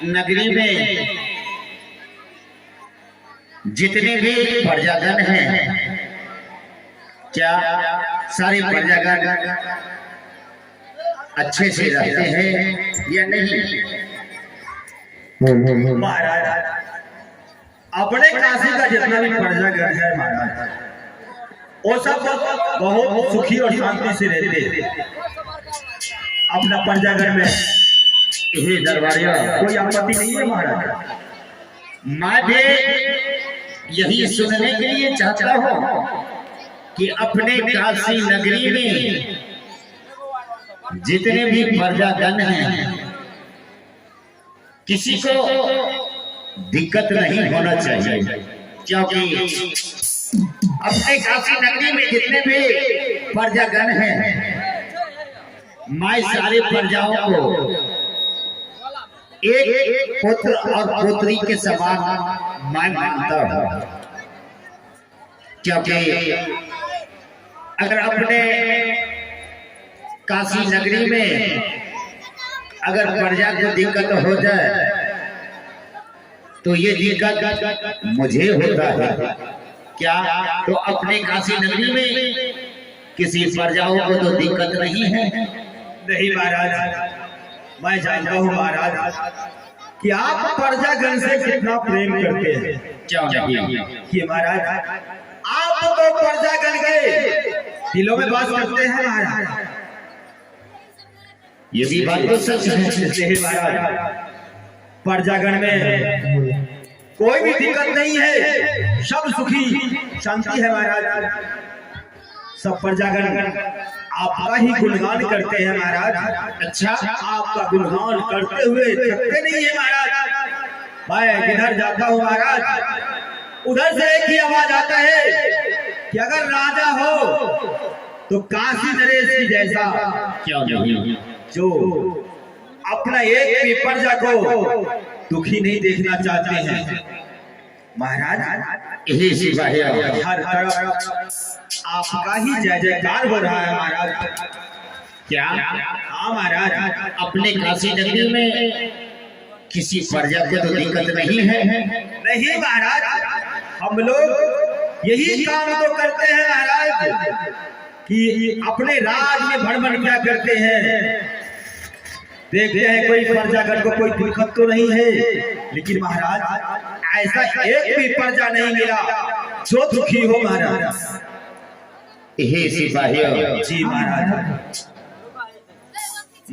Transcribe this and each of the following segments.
नगरी में जितने भी प्रजागण हैं, क्या सारे प्रजागण अच्छे से रहते हैं या नहीं? महाराज, अपने काशी का जितना भी प्रजागण है महाराज, वो सब बहुत सुखी और शांति से रहते हैं। अपना प्रजागण में ये दरबारिया कोई आपत्ति नहीं है महाराज। मैं भी यही सुनने के लिए चाहता हूँ कि अपने काशी नगरी में जितने भी प्रजागण हैं, किसी को दिक्कत नहीं होना चाहिए, क्योंकि अपने काशी नगरी में जितने भी प्रजागण हैं, मैं सारे प्रजाओं को एक पुत्र और पुत्री के समान मैं मानता हूँ, क्योंकि अगर अपने काशी नगरी में अगर प्रजा को दिक्कत हो जाए तो ये दिक्कत मुझे होता है क्या? तो अपने काशी नगरी में किसी प्रजाओं को तो दिक्कत नहीं है। नहीं महाराज, मैं जानता हूँ महाराज कि आप प्रजागण से कितना प्रेम करते हैं। क्या कि महाराज आप तो प्रजागण के दिलों में बात करते हैं महाराज। ये भी बात तो सच है। नहीं महाराज, प्रजागण में कोई भी दिक्कत नहीं है, सब सुखी शांति है महाराज। सब प्रजागण आपका ही गुणगान करते हैं महाराज। अच्छा, आपका गुणगान करते हुए थकते नहीं है महाराज। मैं किधर जाता हूँ महाराज, उधर से एक ही आवाज आता है कि अगर राजा हो तो काशी नरेश की जैसा, क्या नहीं, जो अपना एक भी प्रजा को दुखी नहीं देखना चाहते हैं महाराज। यही सिपाही हर तरफ आपका ही जय जयकार हो रहा है महाराज। क्या? हाँ महाराज, अपने काशी नगरी में किसी प्रजा को तो दिक्कत नहीं है। नहीं महाराज, हम लोग यही काम तो करते हैं महाराज कि अपने राज में भ्रमण क्या करते हैं, देखते हैं कोई प्रजागण को कोई दिक्कत तो नहीं है। लेकिन महाराज ऐसा एक भी प्रजा नहीं मिला जो दुखी हो महाराज। यही सिपाही जी महाराज,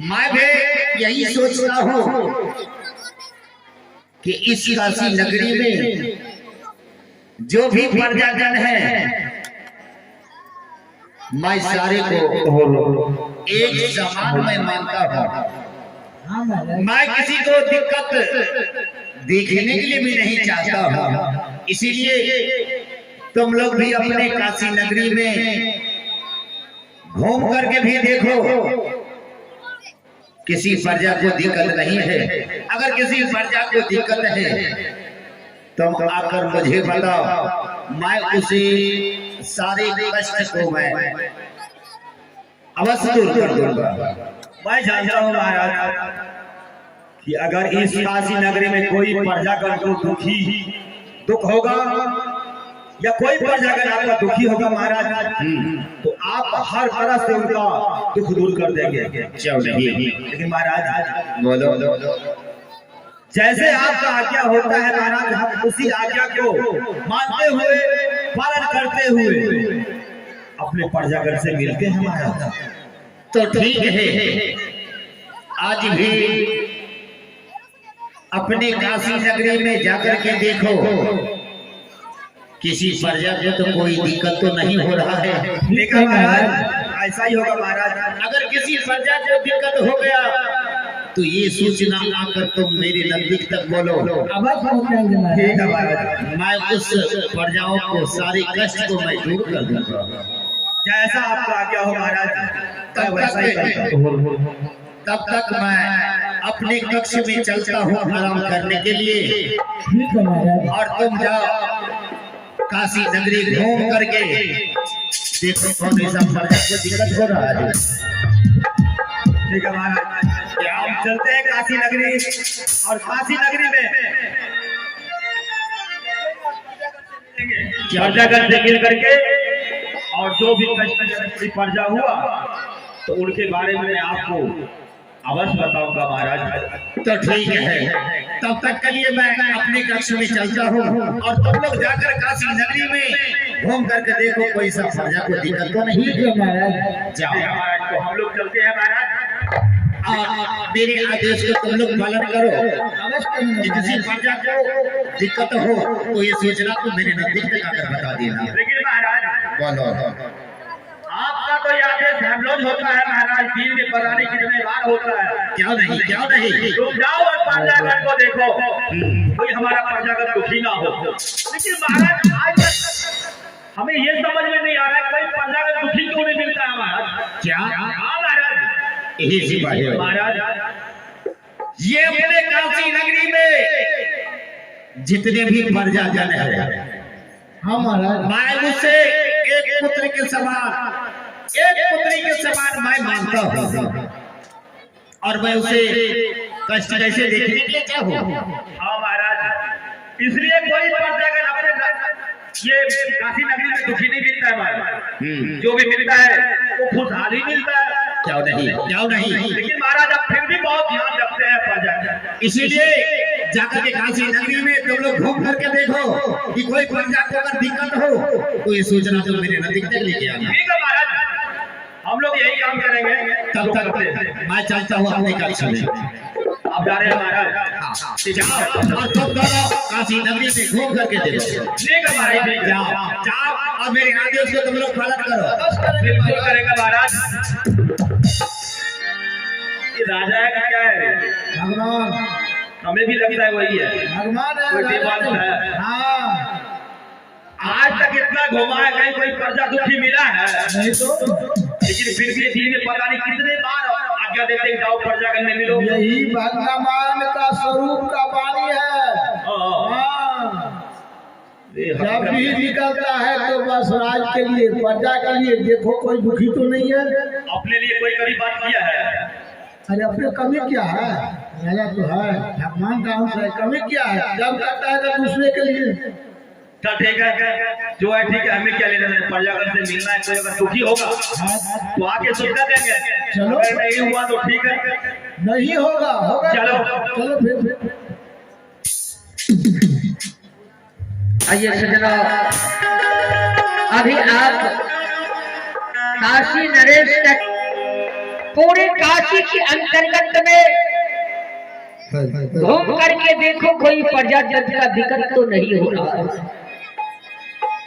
मैं भी यही सोचता हूँ कि इस काशी नगरी में जो भी प्रजागण है, मैं सारे को एक समान मैं मानता हूँ। मैं किसी को दिक्कत देखने के लिए भी नहीं चाहता हूँ। इसीलिए तुम लोग भी अपने काशी नगरी में घूम करके भी देखो, किसी प्रजा को दिक्कत नहीं है। अगर किसी प्रजा को दिक्कत है तुम आकर मुझे बताओ, मैं उसे सारे कष्ट को मैं अवश्य दूर कर दूंगा। मैं जानता हूँ महाराज कि अगर इस काशी नगरी में कोई प्रजागण को दुख होगा या कोई प्रजागण आपका दुखी होगा महाराज, तो आप हर तरह से उनका दुख दूर कर देंगे। लेकिन महाराज बोलो, जैसे आपका आज्ञा होता है महाराज, हम उसी आज्ञा को मानते हुए पालन करते हुए अपने प्रजागण से मिलते हैं महाराज। तो ठीक है, आज भी अपने काशी नगरी में जाकर के देखो, किसी प्रजा को तो कोई दिक्कत तो नहीं हो रहा है। लेकिन महाराज ऐसा ही होगा महाराज, अगर किसी प्रजा को दिक्कत हो गया तो ये सूचना आकर तुम मेरे नजदीक तक बोलो। ठीक है महाराज, मैं उस प्रजाओं को सारे कष्ट को मैं दूर कर दूंगा। जैसा आपका आज्ञा हो महाराज, तब तक मैं अपने कक्ष में चलता हूँ आराम करने के लिए, और तुम जाओ काशी नगरी घूम करके देखो कौन ऐसा प्रजा को दिक्कत हो रहा है। ठीक है महाराज। चलते हैं काशी नगरी, और काशी नगरी में प्रजागण से मिल करके और जो भी कष्ट प्रजा हुआ तो उनके बारे में मैं आपको अवश्य बताऊंगा महाराज। तो ठीक है, तब तक के लिए मैं अपने कक्ष में चलता हूँ और तुम लोग जाकर काशी नगरी में घूम करके देखो कोई सब प्रजा को दिक्कत तो नहीं है महाराज। जाओ महाराज, तो हम लोग चलते हैं महाराज। मेरे आदेश को तुम लोग पालन करो। किसी प्रजा को दिक्कत हो तो ये सोचना तो मेरे नजदीक तक आकर बता देना। लेकिन महाराज बोलो, आपका तो याद है हम लोग होता है महाराज, दिन में पता नहीं कितने बार होता है। क्या नहीं तुम जाओ और प्रजागण को देखो, कोई हमारा प्रजागण दुखी ना हो। लेकिन महाराज आज तक हमें ये समझ में नहीं आ रहा है कोई प्रजागण दुखी क्यों नहीं मिलता है महाराज। क्या? हाँ महाराज, यही सी बात है महाराज। ये अपने काशी नगरी में जितने भी प्रजा जन है, हाँ महाराज, मैं मुझसे एक पुत्र के समान, एक पुत्री के समान मैं मानता हूँ और मैं उसे कष्ट कैसे देखने के लिए चाहूँ। हाँ महाराज, इसलिए कोई प्रजागण अपने ये काशी नगरी में दुखी नहीं मिलता है महाराज। जो भी मिलता है वो खुशहाली मिलता है। क्यों नहीं। लेकिन महाराज अब फिर भी बहुत ध्यान रखते हैं प्रजा, इसीलिए जाकर के काशी नगरी में तुम लोग घूम करके देखो कि कोई प्रजा को अगर दिक्कत हो तो ये सोचना तो मेरे नजदीक तक लेके आना। ठीक है महाराज, हम लोग यही काम करेंगे। तब तक मैं चलता हूँ अपने कक्ष में। आप जा रहे हैं महाराज? जाओ और तुम दोनों काशी नगरी में घूम करके देखो। ठीक है महाराज, जाओ और मेरे आदेश को तुम लोग पालन करो। बिल्कुल करेगा महाराज। ये राजा है क्या है? भगवान। हमें भी लगता है वही है, भगवान कोई देवांश है। हाँ, आज तक इतना घुमा है, कहीं कोई प्रजा दुखी मिला है नहीं तो। लेकिन फिर भी दिन में पता नहीं कितने बार आज्ञा देते हैं जाओ प्रजागण में मिलो। यही भगवान का स्वरूप का वाणी है। जब भी निकलता है तो बस राज के लिए, प्रजा के लिए। देखो कोई दुखी तो नहीं है। अपने लिए कोई कभी बात किया है? अरे अपने कमी क्या है, राजा तो है, भगवान का अंश है, कमी क्या है? जब करता है तो दूसरे के लिए। ठीक है, जो है ठीक है, हमें क्या लेना है? प्रजागण से मिलना है, कोई अगर दुखी होगा तो आके सुविधा देंगे। चलो, अगर नहीं हुआ तो ठीक है, नहीं होगा चलो फिर। आइए सजना, अभी आप काशी नरेश तक पूरे काशी के अंतर्गत में घूम करके देखो कोई प्रजा का दिक्कत तो नहीं हो रहा।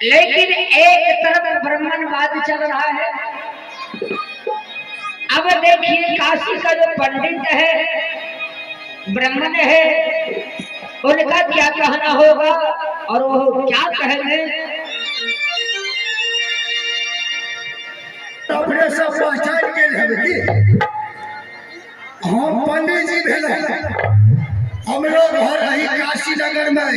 लेकिन एक तरफ ब्राह्मणवाद चल रहा है। अब देखिए काशी का जो पंडित है, ब्राह्मण है, उनका क्या कहना होगा और वो क्या कहेंगे। अपने सब पहचान के लिए हम पंडित जी भेले, हम लोग घर रही काशी नगर में,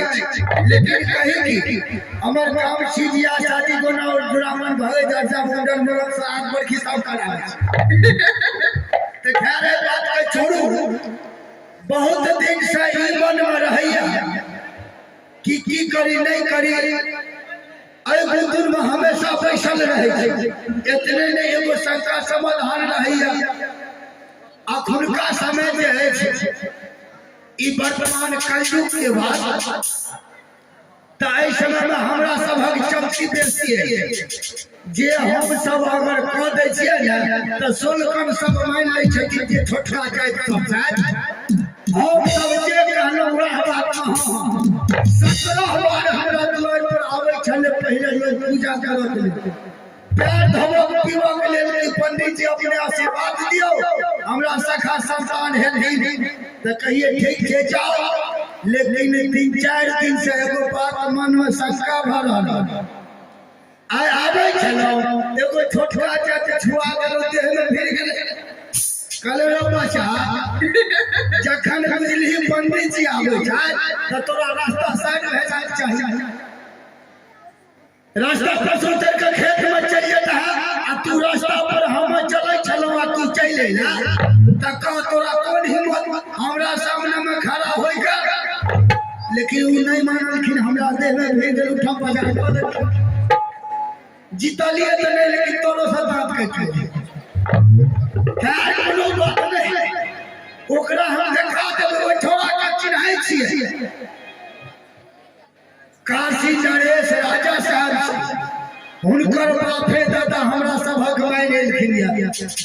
लेकिन कहीं की हमारे काम सीधिया शादी गोना और ब्राह्मण भले दर्जा मुंडन मुंडन से आग पर खिसाव करा। तो खैर है बात के छोड़ू, बहुत दिन से ई मन में रहिया कि करी नहीं करी। अरे बुजुर्ग में हमेशा बैसल रहे, इतने ने एगो शंका समाधान रहिया। अखुनका समय जे है ई वर्तमान कलयुग के बाद, ताई समय में हमरा सबक चमकी बेसी है जे हम सब अगर कह दै छियै ने तो सोलकम सब मान लै छै कि जे छोटका जाइत सब हम सब जे कहलहुँ वएह बात में 17 बार हमरा द्वार पर आबै छलै पहिले पूजा करत लेल, पैर धोबक पीबक लेल कि पंडित जी अपने आशीर्वाद दियौ हमरा सखा संतान हेथिन। तो कहिए ठीक छै जाओ, लेकिन 3-4 दिन से एगो बात मन में शंका भ रहल। आइ आबै छलहुँ, एगो छोटका जाति छुआ गेल देह में फिर गेल। कहले रे बच्चा, जखन बुझली पंडित जी आबै छै तो तोरा रास्ता साइड भेजाक चाही। रास्ता फसोतर के खेत में चलिए है, आ तू रास्ता पर हम चले छलहुँ आ तू चल चले ना तक तोरा कौन हिम्मत हमरा सामने में खड़ा होइगा लेकिन वो नहीं मानलखिन हमरा देह में भेज दे उठा बजा जीतलिए तो नहीं लेकिन तोरो से बात करके है कोनो बात नहीं ओकरा हम देखा देबै ओ छोरा के चिन्है छियै काशी नरेश राजा साहब हुनकर बापे दादा हमरा सभक मानि एलखिन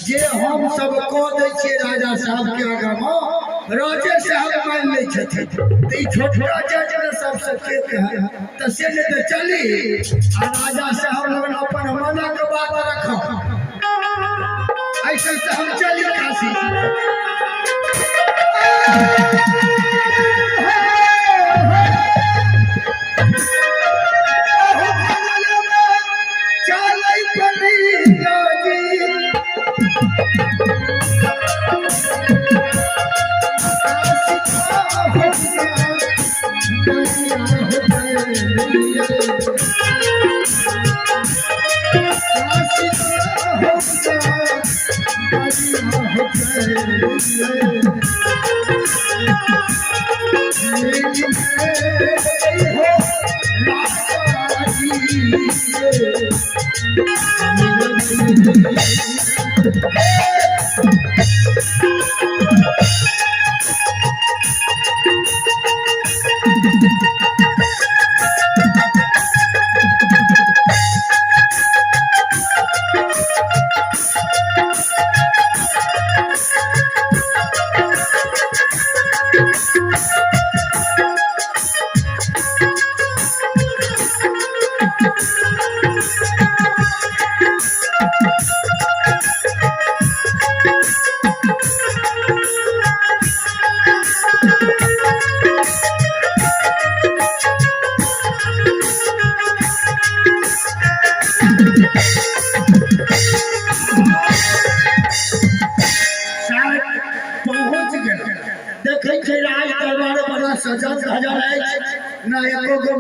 जे हम सब कह दै छियै राजा साहब के आगा में राजे साहब मान लै छथिन त ई छोटका जज ने सबसे के कहे त से ने त चली आ राजा साहब लोग अपन मना के बात रखो ऐसे से हम चली काशी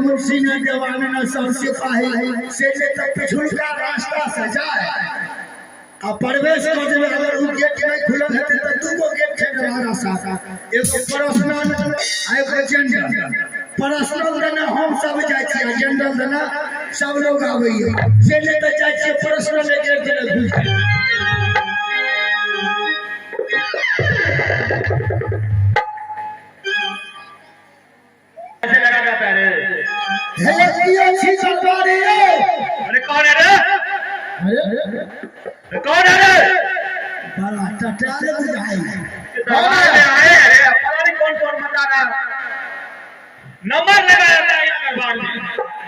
मुंशी ने जवान न सब सिपाही से तक पिछुलका रास्ता सजाए आ प्रवेश कर देवे अगर उ गेट नहीं खुलल हेते त दूगो गेट छै हमारा साथ एगो पर्सनल आ एगो जनरल पर्सनल देना हम सब जाय छी जनरल देना सब लोग आबैया से ले त जाय छी पर्सनल गेट देना खुल अरे कौन है रे कौन है रे बड़ा टटाले बुझाई कौन आए अरे पता नहीं कौन कौन बता रहा नंबर लगाया था इस दरबार में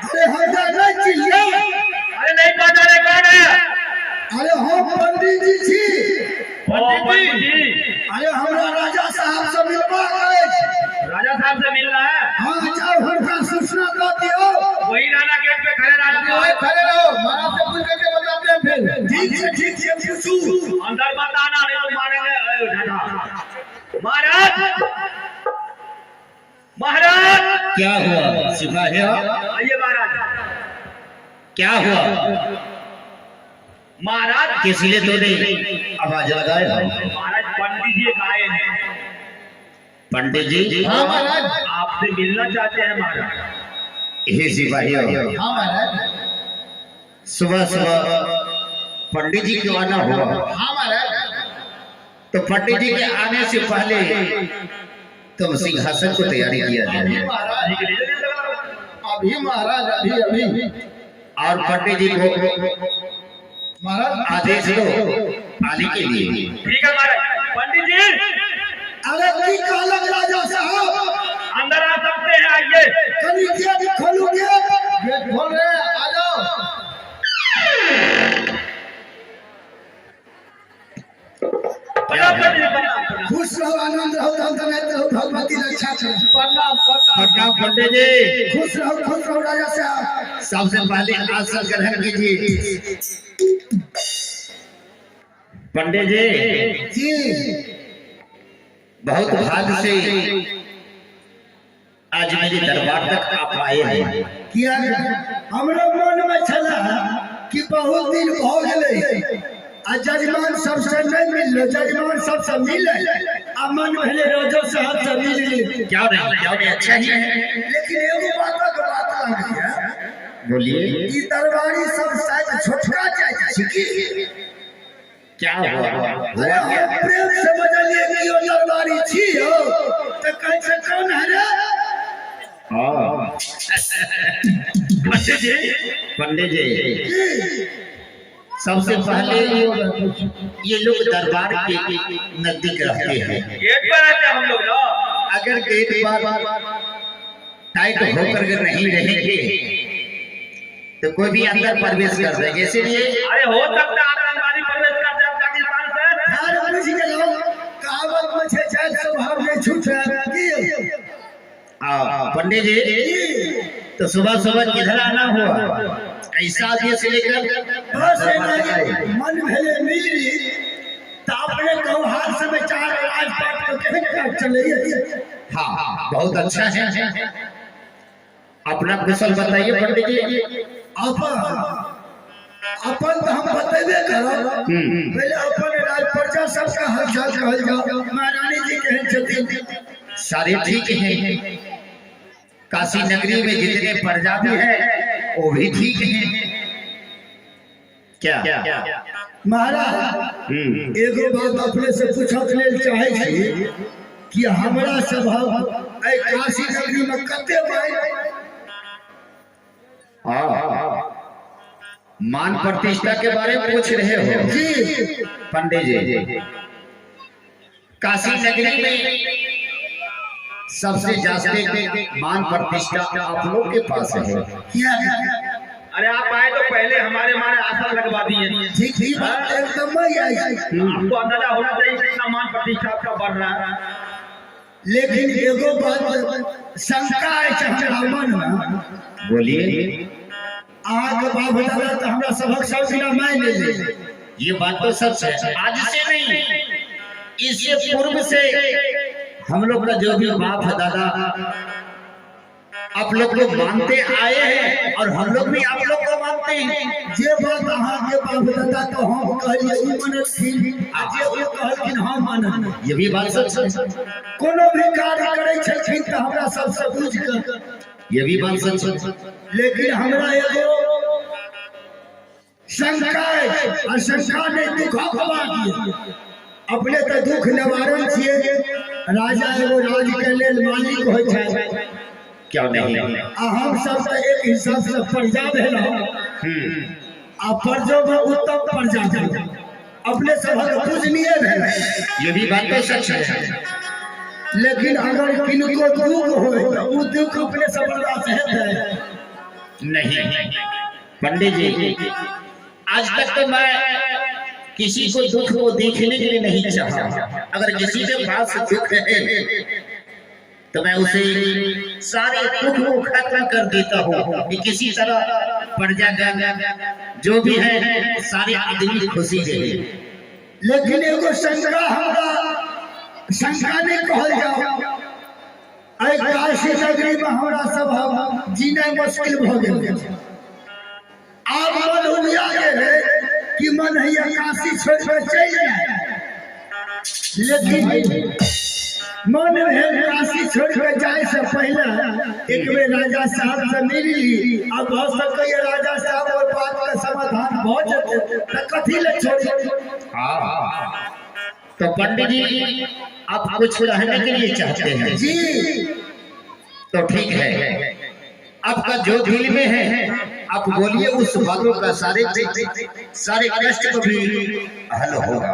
अरे हम नहीं चिल्ला अरे नहीं पता रे कौन है अरे हम पंडित जी छी पंडित जी अरे हमरा राजा साहब से मिलवा है राजा साहब से मिलना है हां जाओ हमका सूचना दो दियो वही नाना गेट पे खड़े रहना है खड़े रहो महाराज से पूछ के बताते हैं फिर ठीक है पूछू अंदर मत आना नहीं तो मारेंगे ढाढा महाराज महाराज क्या हुआ सिपाही आइए महाराज क्या हुआ महाराज किस लिए तूने आवाज लगाया महाराज पंडित जी आए हैं पंडित जी हाँ महाराज आपसे मिलना चाहते हैं महाराज हे सिपाही हाँ महाराज सुबह सुबह पंडित जी क्यों आना हुआ हाँ महाराज तो पंडित जी के आने से पहले तुम सिंहासन को तैयारी किया जाए अभी महाराज अभी और पंडित जी को महाराज आदेश दो आने के लिए ठीक है महाराज पंडित जी अरे की कालक राजा साहब अंदर आ सकते हैं आइए कभी गेट खोलोगे गेट खोल रहे हैं आ जाओ खुश रहो आनंद रहो धनदनायक रहो भगवती रक्षा करें प्रणाम पंडित जी खुश रहो राजा साहब सबसे पहले आसन ग्रहण कीजिए पंडित जी बहुत भाग्य से आज मेरे दरबार तक आप आए हैं किया हमरा मन में चला कि बहुत दिन हो गए जजमान सबसे नहीं मिल जजमान सबसे मिले अमन भले रोजो साहब से मिल क्या नहीं अच्छा ही है, लेकिन एगो बात का बात लगी है। बोलिए ई दरबारी सब शायद छोटका चाहे छिकी क्या हुआ? अरे हम प्रेम से बदलिए कि ओ दरबारी छी हो तो कैसे कौन है रे? पंडित जी सबसे पहले ये लोग दरबार के नजदीक रहते हैं, गेट पर आते हम लोग ना। अगर गेट पर टाइट होकर के नहीं रहेंगे तो कोई भी अंदर प्रवेश कर देंगे, इसीलिए अरे हो सकता है आतंकवादी प्रवेश कर जाए पाकिस्तान से। यार मुझे के लोग कहावत में छे छे स्वभाव में झूठ है कि पंडित जी तो सुबह सुबह किधर आना हुआ? ऐसा से लेकर बस मन भले मिली तो अपने कहो हाथ से चार राजपाट को कहीं चले। हाँ बहुत अच्छा है, अपना कुशल बताइए पंडित जी। अपन तो हम बतेबे करो, पहले अपन राज प्रजा सबका हालचाल कहल जाओ। महारानी जी कहन छथिन सारे ठीक हैं, काशी नगरी में जितने प्रजा भी है वो भी ठीक है। क्या महाराज एगो बात अपने से पूछत लेल चाहे छी कि हमरा स्वभाव ए काशी नगरी में कते भाई मान प्रतिष्ठा के बारे में पूछ रहे हो जी पंडित जी? काशी नगरी में सबसे ज्यादा मान प्रतिष्ठा आप लोग के पास है। क्या अरे आप आए तो पहले हमारे आसन लगवा दिए। ठीक ही बात एकदम ही आई। आपको अंदाजा होना चाहिए कितना मान प्रतिष्ठा आपका बढ़ रहा है। लेकिन एगो बात शंका है हमरा मन में, बोलिए। आगे बाप दादा तो हमरा सबक सब बिना मान ले। ये बात तो सच है, आज से नहीं इससे पूर्व से हम लोग का जो भी बाप दादा आप लोग को मानते आए हैं और हम लोग भी आप लोग को मानते हैं। जे बात अहाँ के बाप दादा तो हम कहलिए ई मनत थी, जे ओ कहलखिन हम मानन। ये भी बात सच है, कोनो भी कार्य करै छथिन त हमरा सब से पूछ के, ये भी बात सच है। लेकिन हमरा एगो शंका है और शंका ने दुख हवा दिया। अपने तो दुख निवारण छिए, राजा एगो राज के लेल मालिक होय छै, क्या नहीं? हम सब तो एक हिसाब से प्रजा भेल आ प्रजो में उत्तम प्रजा भेल, अपने सबक पूजनीय भेल। ये भी बात तो सच है, लेकिन अगर किनको दुख हो तो वो दुख अपने से बर्दाश्त है नहीं पंडित जी। आज तक तो मैं किसी को दुख को देखने के लिए नहीं चाहा। अगर किसी के पास दुख है तो मैं उसे सारे दुख को खत्म कर देता हूँ कि किसी तरह प्रजा जो भी है सारे आदमी खुशी रहे। लेकिन एगो शंका हमरा शंका नहीं कहल जाओ, आई काशी नगरी में हमरा सब जीना मुश्किल भ गेल। आप मन उबिया गेल कि मन है काशी छोड़ के चल जाए, लेकिन मन है काशी छोड़ के जाए से पहले एक बेर राजा साहब से मिल ली। अब हो सके राजा साहब और बात का समाधान हो जाए तो कथी ले छोड़ी। तो पंडित जी आप कुछ कहने के लिए चाहते हैं जी तो ठीक है, आपका जो दिल में है आप बोलिए, उस बातों का सारे कष्ट को भी हल होगा।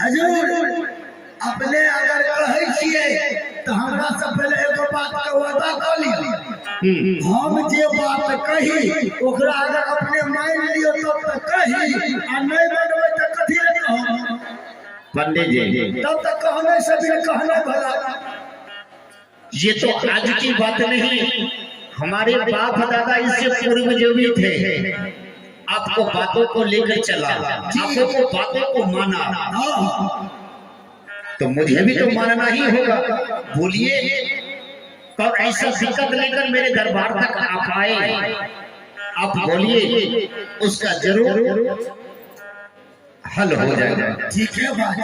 हजूर अपने अगर कहे छिए तो हमरा से पहले एगो बात का वादा कर ली। हम जे बात कही ओकरा अगर अपने मान लियो तब तक कही आ नहीं मानबे तो कथी ले कहब पंडित जी? तब तक कहने से भी कहना भला। ये तो आज की बात नहीं, हमारे बाप दादा इससे पूर्व जो भी थे आपको बातों को लेकर चला, आपको बातों को माना, तो मुझे भी तो मानना ही होगा। बोलिए कब ऐसा दिक्कत लेकर मेरे दरबार तक आप आए, आप बोलिए, उसका जरूर हल हो जाएगा। ठीक है बात।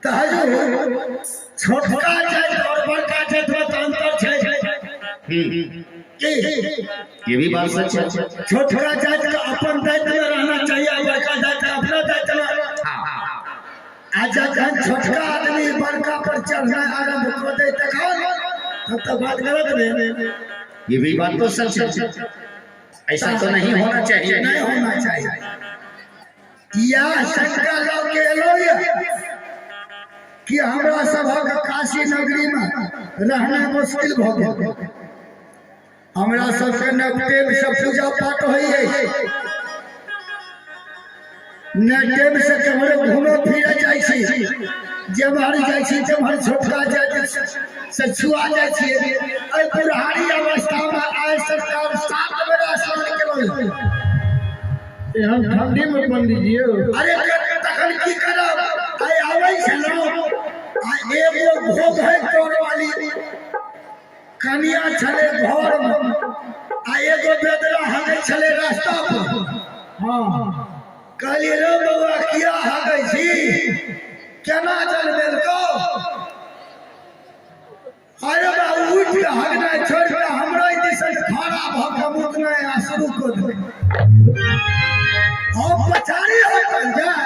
तो हजूर छोटका जात और बड़का जात में तो अंतर है। ये भी बात सच है। छोटका जात का अपन दायित्व में रहना चाहिए, बड़का जात का अपना दायित्व में। आज जब छोटका आदमी बड़का पर चढ़ना आरंभ कर दे तब तो बात गलत है। ये भी बात तो सच है। ऐसा तो नहीं होना चाहिए। नहीं होना चाहिए। या शंका लोग के लोग कि हमरा सभक काशी नगरी में रहना मुश्किल भ गेल। हमरा सबके नटेम से पूजा पाठ होई है, नटेम से केवल घूमे फिरे जाय छी, जेमहर जाय छी तेमहर छोटका जाय से छुआ जाय छी। एहि बुढ़ारी अवस्था में आय सरकार 7 बेर स्नान केलक। हम ठंडी में पंडित जी अरे तखन की करब? आय आबै छलौ आ एगो भोग है तोर वाली कनिया छले घर में, आ एगो बेदरा हगे छले रास्ता पर। हाँ कहलिए रे बउआ किया हगे छी, केना चल बेलको? अरे बाबू उठ के हगना छोड़ के हमरा दिसन खड़ा भ के मुकना शुरू कर दे। हम पछाड़ी हटल जाए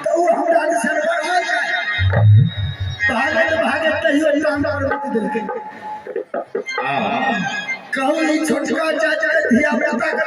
तो वो हमरा दिसन बढ़ा जाए। भागत तहियो टांग पर दिलके। कहू ई छोटका चाचा धिया पुता के